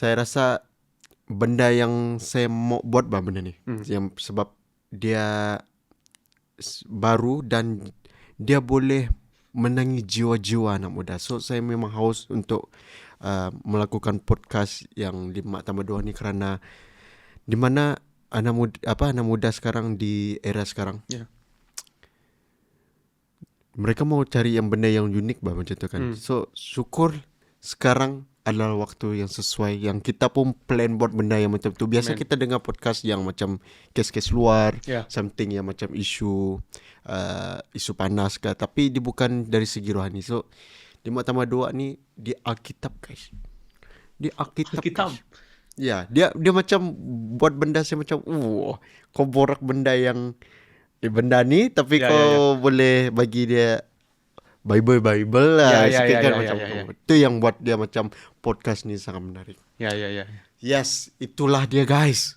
saya rasa benda yang saya mau buat benda ni. Yang sebab dia baru dan dia boleh menangi jiwa-jiwa anak muda. So saya memang haus untuk melakukan podcast yang 5+2 ni kerana di mana anak muda sekarang di era sekarang. Mereka mau cari yang benda yang unik macam tu kan. So syukur sekarang adalah waktu yang sesuai yang kita pun plan buat benda yang macam tu. Biasa kita dengar podcast yang macam kes-kes luar, something yang macam isu panas ke, tapi dia bukan dari segi rohani. So 5+2 ni dia Alkitab guys. Dia Alkitab. Guys. Ya, dia macam buat benda saya macam kau borak benda yang benda ni tapi kau boleh bagi dia Bible lah sikit kan macam tu. Itu yang buat dia macam podcast ni sangat menarik. Ya. Yes, itulah dia guys.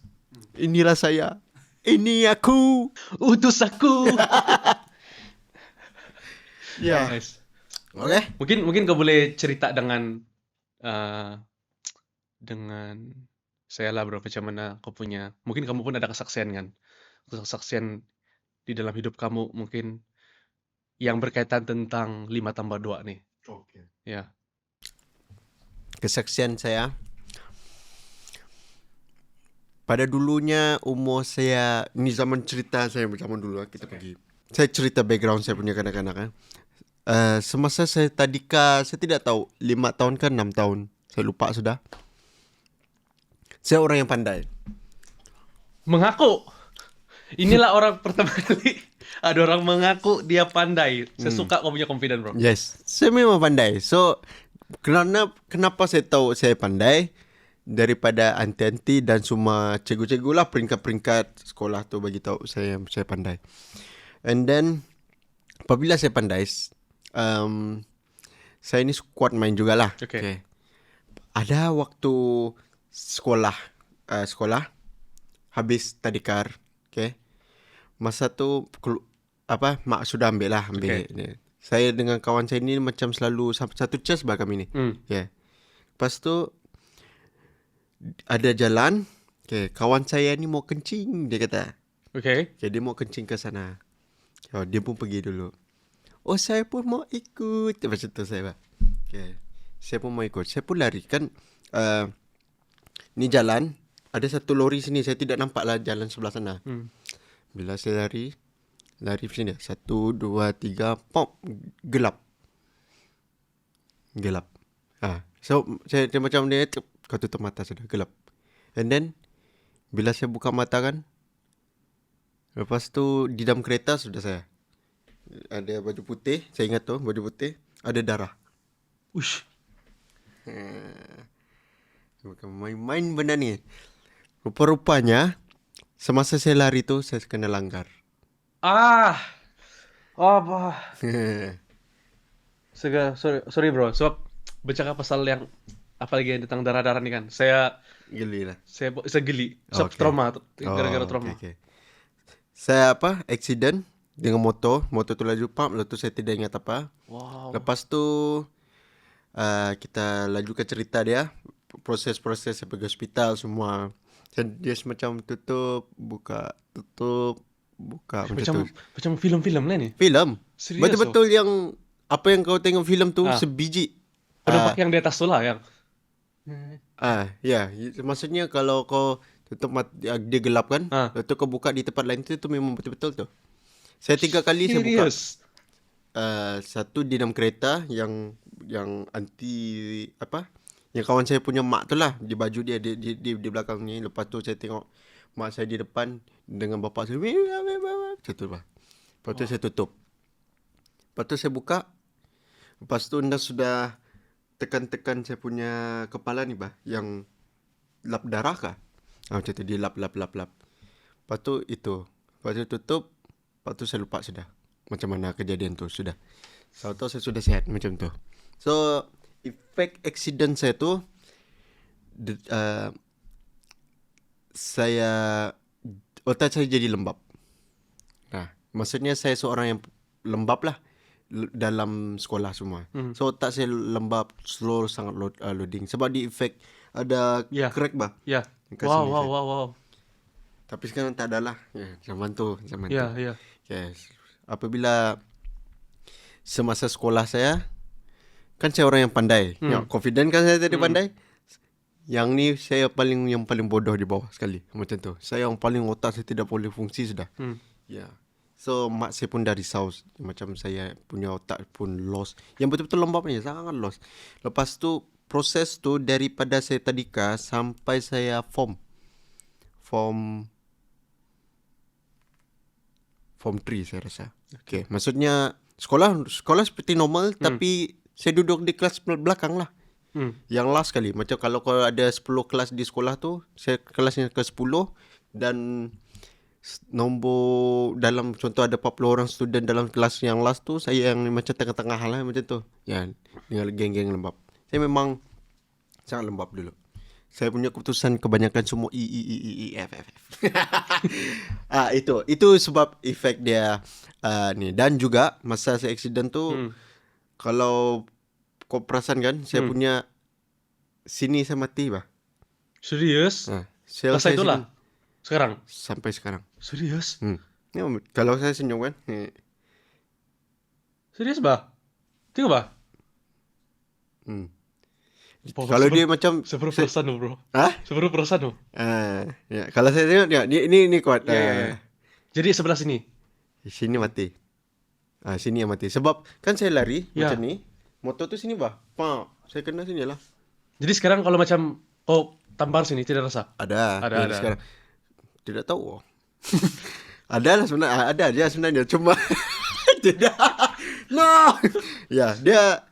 Inilah saya. Ini aku. Utus aku. Ya. Nice. Okay. Mungkin kau boleh cerita dengan saya lah bro, macam mana kau punya. Mungkin kamu pun ada kesaksian kan. Kesaksian di dalam hidup kamu mungkin yang berkaitan tentang 5+2 nih. Okay. Ya. Kesaksian saya. Pada dulunya umur saya, ni zaman cerita saya zaman dulu kita pergi. Saya cerita background saya punya kanak-kanak. Semasa saya tadika, saya tidak tahu 5 tahun kan 6 tahun. Saya lupa sudah. Saya orang yang pandai. Mengaku. Inilah orang pertama kali ada orang mengaku dia pandai. Saya suka kau punya confident bro. Yes, saya memang pandai. So, kenapa saya tahu saya pandai? Daripada anti-anti dan semua cikgu-cikgu lah, peringkat-peringkat sekolah tu bagi tahu saya pandai. And then apabila saya pandai, saya ni kuat main jugalah. Okay. Ada waktu sekolah habis tadikar, okay. Masa tu mak sudah ambil. Okay. Saya dengan kawan saya ni macam selalu satu church bah kami ni. Okay. Lepas tu ada jalan, okay, kawan saya ni mau kencing, dia kata. Okay, dia mau kencing ke sana. Dia pun pergi dulu. Saya pun mau ikut. Macam tu saya bah. Okay. Saya pun mau ikut. Saya pun lari kan. Ni jalan, ada satu lori sini. Saya tidak nampak lah jalan sebelah sana. Bila saya lari sini. 1, 2, 3, pop, gelap. So saya macam dia, kau tutup mata sudah, gelap. And then bila saya buka mata kan, lepas tu di dalam kereta sudah saya ada baju putih. Saya ingat tu baju putih, ada darah. Ush. Bukan main-main benda ni. Rupa-rupanya semasa saya lari tu saya kena langgar. Apa? Sorry bro. Sebab bercakap pasal yang apalagi yang tentang darah-darah ni kan. Saya geli lah. Saya geli. Sebab trauma, gara-gara trauma. Okay. Saya accident dengan motor tu laju pump, lepas tu saya tidak ingat apa. Wow. Lepas tu kita laju ke cerita dia, proses-proses saya pergi hospital semua. Dan dia semacam tutup, buka. Macam filem-filem lah ni. Filem. Serius, betul-betul yang apa yang kau tengok filem tu sebiji. Penampak yang di atas tu lah yang. Ya, maksudnya kalau kau tutup dia gelap kan, lepas tu kau buka di tempat lain tu memang betul-betul tu. Saya 3 kali saya buka. Satu di dalam kereta yang anti yang kawan saya punya mak tu lah, di baju dia di belakang ni. Lepas tu saya tengok mak saya di depan dengan bapa saya. Macam tu lah. Lepas tu saya tutup. Lepas tu saya buka. Lepas tu anda sudah tekan-tekan saya punya kepala ni bah, yang lap darah kah? Macam tu dia lap. Lepas tu itu. Lepas tu tutup. Lepas tu saya lupa sudah macam mana kejadian tu sudah. Tahu-tahu saya sudah sihat macam tu. So efek accident saya tu otak saya jadi lembab. Maksudnya saya seorang yang lembab lah dalam sekolah semua. So otak saya lembab, slow sangat loading sebab di efek ada Ya, crack bah ya. ke Wow, sini wow, saya. wow, wow. Tapi sekarang tak ada lah. Ya, zaman tu. Ya, ya. Yes. Apabila semasa sekolah saya, kan saya orang yang pandai. Yang confident kan saya tadi pandai. Yang ni saya yang paling bodoh di bawah sekali. Macam tu. Saya yang paling otak saya tidak boleh fungsi sudah. Ya. So mak saya pun dah risau. Macam saya punya otak pun lost. Yang betul-betul lembabnya sangat lost. Lepas tu proses tu daripada saya tadika sampai saya form 3 saya rasa. Okay. Maksudnya sekolah seperti normal tapi saya duduk di kelas belakang lah. Yang last kali. Macam kalau ada 10 kelas di sekolah tu, saya kelasnya ke 10 dan nombor dalam contoh ada 40 orang student dalam kelas yang last tu, saya yang macam tengah-tengah lah macam tu. Ya, dengan geng-geng lembab. Saya memang sangat lembab dulu. Saya punya keputusan kebanyakan semua E, F. Itu sebab efek dia ni. Dan juga masa saya accident tu, kalau kau perasan kan, saya punya sini saya mati bah. Serius? Sel Masa saya itulah? sini Sekarang? sampai sekarang. Serius? Ya, kalau saya senyum kan. Serius, bah? Tengok, bah? Kalau dia macam seberapa perasaan tu, bro? Hah? Seberapa perasaan tu? Ya, kalau saya tengok ya, ini kuat. Ya. Jadi sebelah sini. Sini mati. Sini yang mati. Sebab kan saya lari macam ni, motor tu sini bah. Saya kena sini lah. Jadi sekarang kalau macam kau tampar sini tidak rasa? Ada. Ada. Sekarang tidak tahu. Ada lah sebenarnya. Ada aja sebenarnya. Cuma tidak. No. Ya, dia.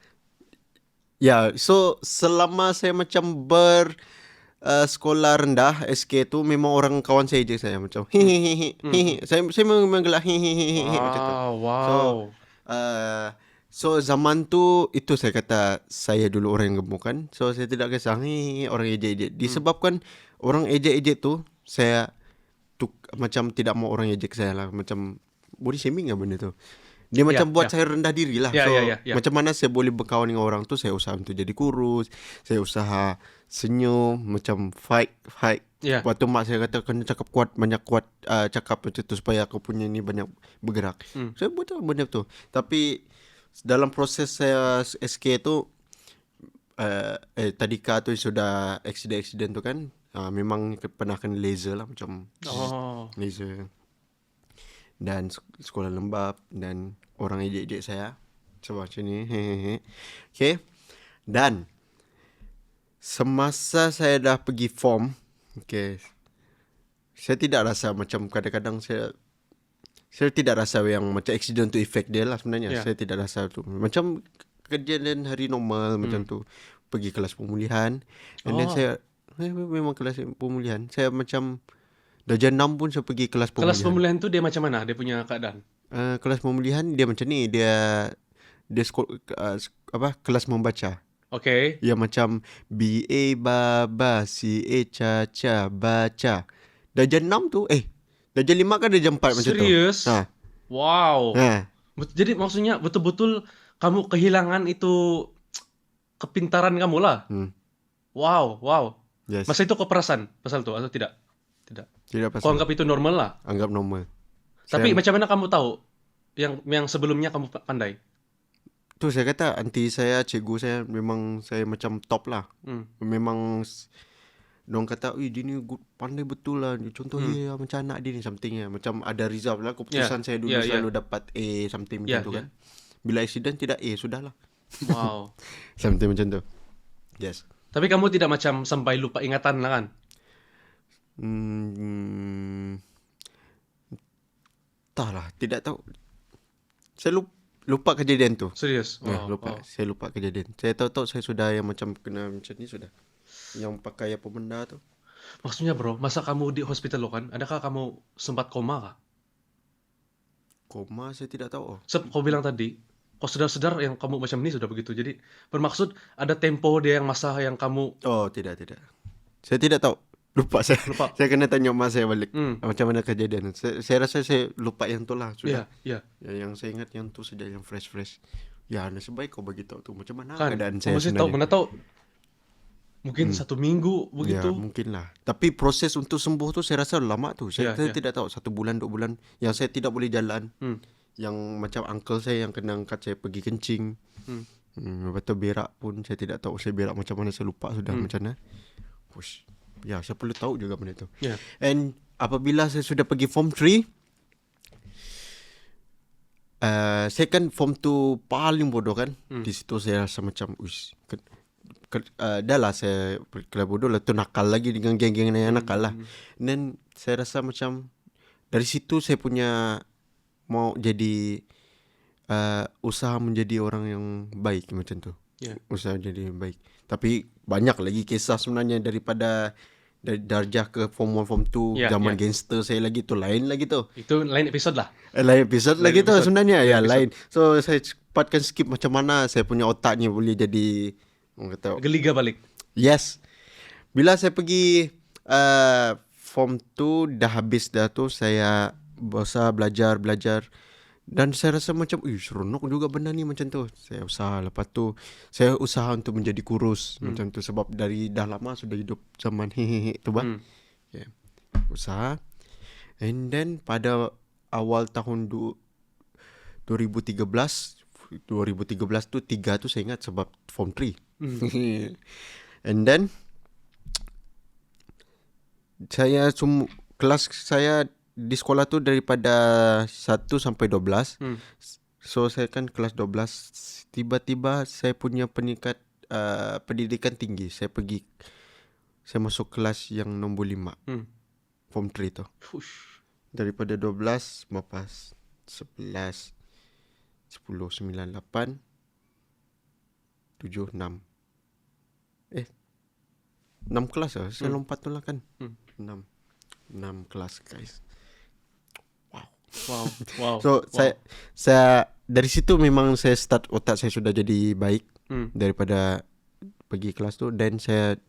Ya, so selama saya macam sekolah rendah SK tu memang orang kawan saya je saya macam hehehe. Saya memang gelak hehehe macam tu. Wow. So zaman tu itu saya kata saya dulu orang yang gemuk kan. So saya tidak kisah orang ejek-ejek. Disebabkan orang ejek-ejek tu saya macam tidak mau orang ejek saya lah, macam body shaming lah benda tu. Dia macam buat saya rendah diri lah. Macam mana saya boleh berkawan dengan orang tu, saya usaha untuk jadi kurus, saya usaha senyum, macam fight. Lepas tu mak saya kata kena cakap kuat, banyak kuat cakap macam tu supaya aku punya ni banyak bergerak. Saya buat benda tu. Tapi dalam proses saya SK tu tadika tu sudah accident tu kan, memang pernah kena laser lah, macam laser. Dan sekolah lembab dan orang ejek-ejek saya sebab macam ni. Okay. Dan semasa saya dah pergi form, okay, saya tidak rasa macam kadang-kadang saya tidak rasa yang macam accident tu efek dia lah sebenarnya. Saya tidak rasa tu. Macam kejadian hari normal macam tu. Pergi kelas pemulihan. And then saya memang kelas pemulihan. Saya macam darjah 6 pun saya pergi kelas pemulihan. Kelas pemulihan tu dia macam mana? Dia punya keadaan? Kelas pemulihan dia macam ni. Dia kelas membaca. Okay. Ya macam B-A baba, C-A caca, baca. Darjah 6 tu, darjah 5 kan darjah 4 macam tu. Serius? Wow. Jadi maksudnya betul-betul kamu kehilangan itu kepintaran kamu lah. Wow. Yes. Masa itu kau perasan pasal tu atau tidak? Tidak perasan. Kau anggap itu normal lah? Anggap normal. Tapi macam mana kamu tahu yang sebelumnya kamu pandai? Tu saya kata aunty saya, cikgu saya memang saya macam top lah. Memang diorang kata, dia ni pandai betul lah. Contoh dia macam anak dia ni something lah. Macam ada result lah. Keputusan saya dulu selalu dapat A something macam tu kan. Bila accident tidak A, sudahlah. Wow. Something macam tu. Yes. Tapi kamu tidak macam sampai lupa ingatan lah kan? Entahlah, tidak tahu. Saya lupa kejadian tu. Serius? Lupa. Saya lupa kejadian. Saya tahu saya sudah yang macam kena macam ni sudah. Yang pakai apa benda tu. Maksudnya bro, masa kamu di hospital lo kan, adakah kamu sempat koma kah? Koma saya tidak tahu. Kau bilang tadi, kau sedar-sedar yang kamu macam ni sudah begitu. Jadi bermaksud ada tempo dia yang masa yang kamu... Oh tidak. Saya tidak tahu. Lupa. Saya kena tanya mak saya balik. Macam mana kejadian. Saya rasa saya lupa yang tu lah sudah. Ya. Yang saya ingat yang tu saja, yang fresh. Ya, nasib baik kau beritahu tu. Macam mana kan, keadaan saya sebenarnya. Mana tahu Mungkin 1 minggu Ya begitu. mungkin lah. Tapi proses untuk sembuh tu saya rasa lama tu. Saya tidak tahu 1 bulan 2 bulan. Yang saya tidak boleh jalan. Yang macam uncle saya yang kena angkat saya pergi kencing. Lepas tu berak pun saya tidak tahu saya berak macam mana, saya lupa sudah macam mana. Push. Ya, saya perlu tahu juga benda tu. And apabila saya sudah pergi form 3, saya kan form 2 paling bodoh kan. Di situ saya rasa macam dah lah saya kelas bodoh lah tu, nakal lagi dengan geng-geng yang nakal lah. Dan saya rasa macam dari situ saya punya mau jadi usaha menjadi orang yang baik macam tu. Usaha jadi baik. Tapi banyak lagi kisah sebenarnya daripada dari darjah ke form 1 form 2 zaman gangster saya lagi tu lain lagi tu. Itu lain episod lah. Lain episod lagi tu sebenarnya. Ya lain. So saya cepatkan skip macam mana saya punya otak ni boleh jadi geliga balik. Yes. Bila saya pergi form 2 dah habis dah tu, saya berusaha belajar dan saya rasa macam seronok juga benda ni macam tu. Saya usaha, lepas tu saya usaha untuk menjadi kurus macam tu, sebab dari dah lama sudah hidup zaman hehehe tu bang. Usaha. And then pada awal tahun 2013 tu 3 tu saya ingat sebab form 3. And then saya kelas saya di sekolah tu daripada 1 sampai 12. So saya kan kelas 12, tiba-tiba saya punya peningkat pendidikan tinggi. Saya masuk kelas yang nombor 5. Form 3 tu. Daripada 12 mapas 11 10 9 8 7 6 6 kelas lah. Saya lompat tu lah kan. 6 kelas guys. Wow. So saya dari situ memang saya start, otak saya sudah jadi baik daripada pergi kelas tu. Dan saya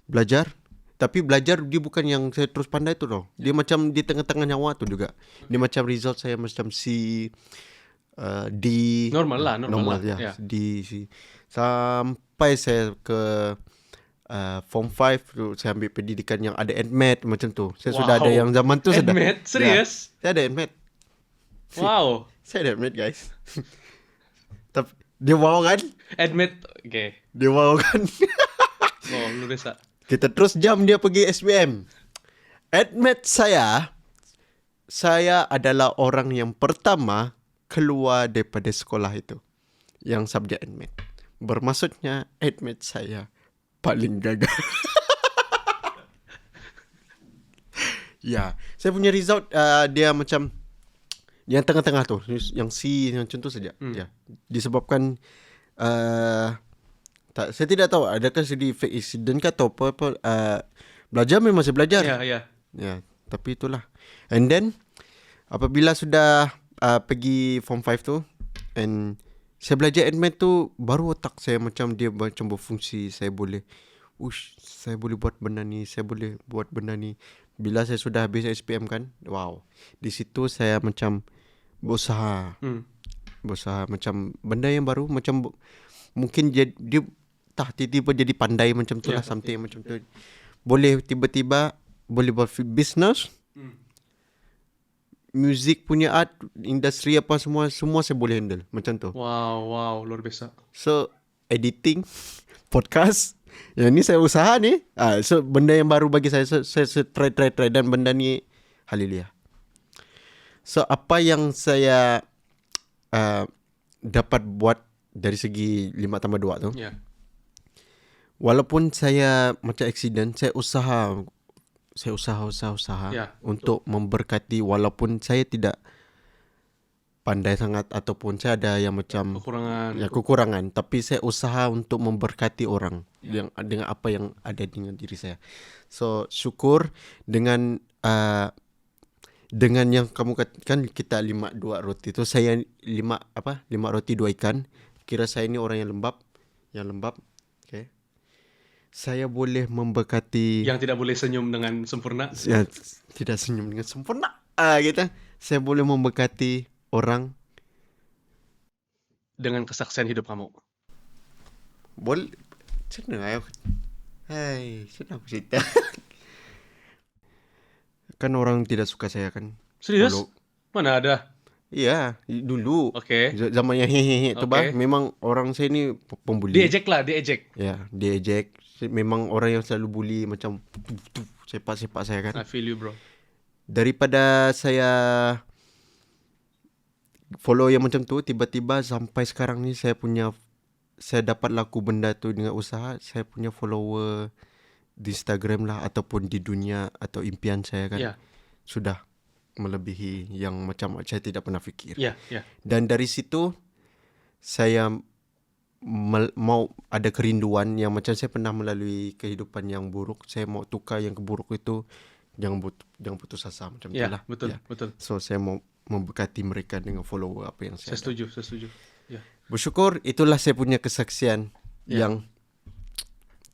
belajar. Tapi belajar dia bukan yang saya terus pandai tu tau. Dia macam di tengah-tengah nyawa tu juga. Dia macam result saya macam C, D. Normal lah. Ya. D, C. Sampai saya ke form 5 tu saya ambil pendidikan yang ada admat macam tu. Saya sudah ada yang zaman tu sudah. Admat? Serius? Saya ada admat. Wow. Saya ada admat guys. Tapi dia wow kan? Admit, okay. Dia wow kan? Oh, lu biasa. Kita terus jam dia pergi SBM. Admit saya adalah orang yang pertama keluar daripada sekolah itu yang subjek admit. Bermaksudnya admit saya paling gagal. Ya, saya punya result dia macam yang tengah-tengah tu, yang C macam tu saja. Ya, disebabkan saya tidak tahu adakah sedih fake accident ke atau apa. Belajar memang saya belajar. Ya, tapi itulah. And then apabila sudah pergi form 5 tu, and saya belajar admat tu, baru otak saya macam dia macam berfungsi. Saya boleh buat benda ni, saya boleh buat benda ni. Bila saya sudah habis SPM kan, wow, di situ saya macam berusaha macam benda yang baru, macam mungkin dia tiba-tiba jadi pandai macam tu lah, something macam tu. Boleh tiba-tiba boleh buat business, music punya art, industri apa semua saya boleh handle macam tu. Wow, luar biasa. So editing, podcast, yang ni saya usaha ni. So benda yang baru bagi saya, saya try dan benda ni haleluya. So apa yang saya dapat buat dari segi 5+2 tu. Walaupun saya macam accident, saya usaha untuk memberkati, walaupun saya tidak pandai sangat ataupun saya ada yang macam kekurangan, tapi saya usaha untuk memberkati orang yang dengan apa yang ada dengan diri saya. So syukur dengan yang kamu katakan, kita 5 2 roti tu, saya 5 roti 2 ikan. Kira saya ni orang yang lembab. Okay. Saya boleh memberkati yang tidak boleh senyum dengan sempurna. Ya, tidak senyum dengan sempurna. Gitu. Saya boleh memberkati orang dengan kesaksian hidup kamu. Boleh. Macam mana? Hai, senang cerita. Kan orang tidak suka saya kan. Serius? Follow. Mana ada? Iya, dulu. Oke. Zamannya hehehe itu bah, Oke. memang orang saya ini pembuli. Diejek lah, diejek. Ya, diejek. Memang orang yang selalu bully macam sepak-sepak saya kan. I feel you, bro. Daripada saya follow yang macam tu, tiba-tiba sampai sekarang ni saya dapat laku benda tu dengan usaha, saya punya follower di Instagram lah ataupun di dunia atau impian saya kan. Ya, Sudah melebihi yang macam saya tidak pernah fikir. ya, ya. Dan dari situ saya mau ada kerinduan yang macam saya pernah melalui kehidupan yang buruk, saya mau tukar yang keburuk itu, jangan putus asa macam Ya, itulah. betul, Ya. betul. So saya mau memberkati mereka dengan follower apa yang Saya saya ada. setuju, saya setuju. Ya. Bersyukur itulah saya punya kesaksian Ya. yang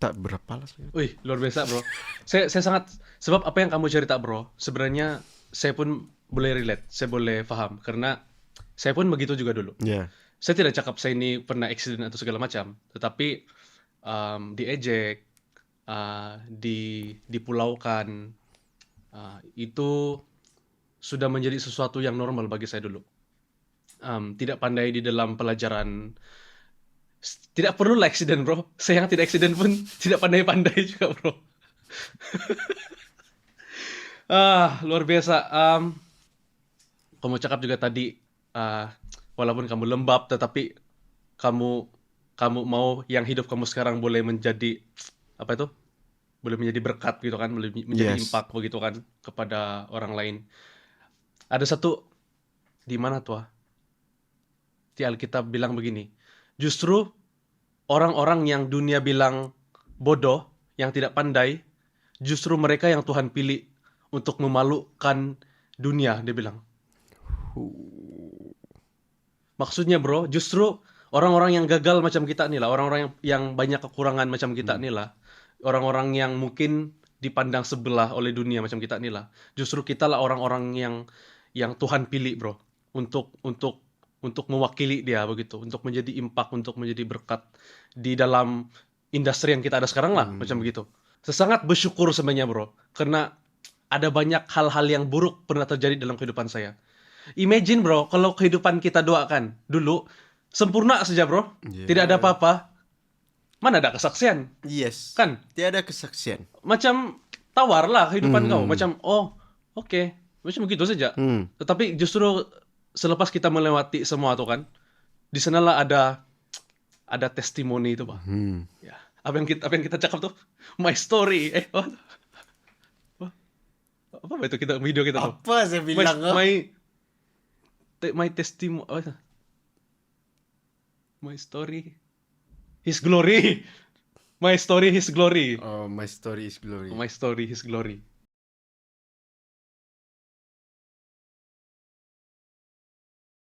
tak berapa lah saya. Wih, luar biasa, bro. Saya sangat, sebab apa yang kamu cerita, bro, sebenarnya saya pun boleh relate, saya boleh paham, karena saya pun begitu juga dulu. Ya. Saya tidak cakap saya ini pernah accident atau segala macam, tetapi diejek, dipulaukan, itu sudah menjadi sesuatu yang normal bagi saya dulu. Tidak pandai di dalam pelajaran, tidak perlu lah accident, bro. Saya yang tidak accident pun tidak pandai-pandai juga, bro. Luar biasa. Kamu cakap juga tadi, walaupun kamu lembab, tetapi kamu mau yang hidup kamu sekarang boleh menjadi apa itu? Boleh menjadi berkat gitu kan, boleh menjadi Yes. impact begitu kan kepada orang lain. Ada satu di mana tuh? Di Alkitab bilang begini. Justru orang-orang yang dunia bilang bodoh, yang tidak pandai, justru mereka yang Tuhan pilih untuk memalukan dunia, dia bilang. Maksudnya, bro, justru orang-orang yang gagal macam kita nih lah, orang-orang yang banyak kekurangan macam kita nih lah, orang-orang yang mungkin dipandang sebelah oleh dunia macam kita nih lah, justru kita lah orang-orang yang Tuhan pilih, bro, untuk mewakili dia begitu, untuk menjadi impact, untuk menjadi berkat di dalam industri yang kita ada sekarang lah, macam begitu. Saya sangat bersyukur sebenarnya, bro, karena ada banyak hal-hal yang buruk pernah terjadi dalam kehidupan saya. Imagine, bro, kalau kehidupan kita doakan dulu sempurna saja, bro. Yeah. Tidak ada apa-apa. Mana ada kesaksian? Yes. Kan? Tiada kesaksian. Macam tawar lah kehidupan kau. Macam, oh, oke. Macam begitu saja. Tetapi justru selepas kita melewati semua itu kan, di sanalah ada testimoni itu, Pak. Ya. Apa yang kita cakap tuh? My story. Apa itu kita video kita tuh? Apa saya bilang? My testimony, my story, His glory. My story, His glory. Oh, my story is glory. My story, His glory.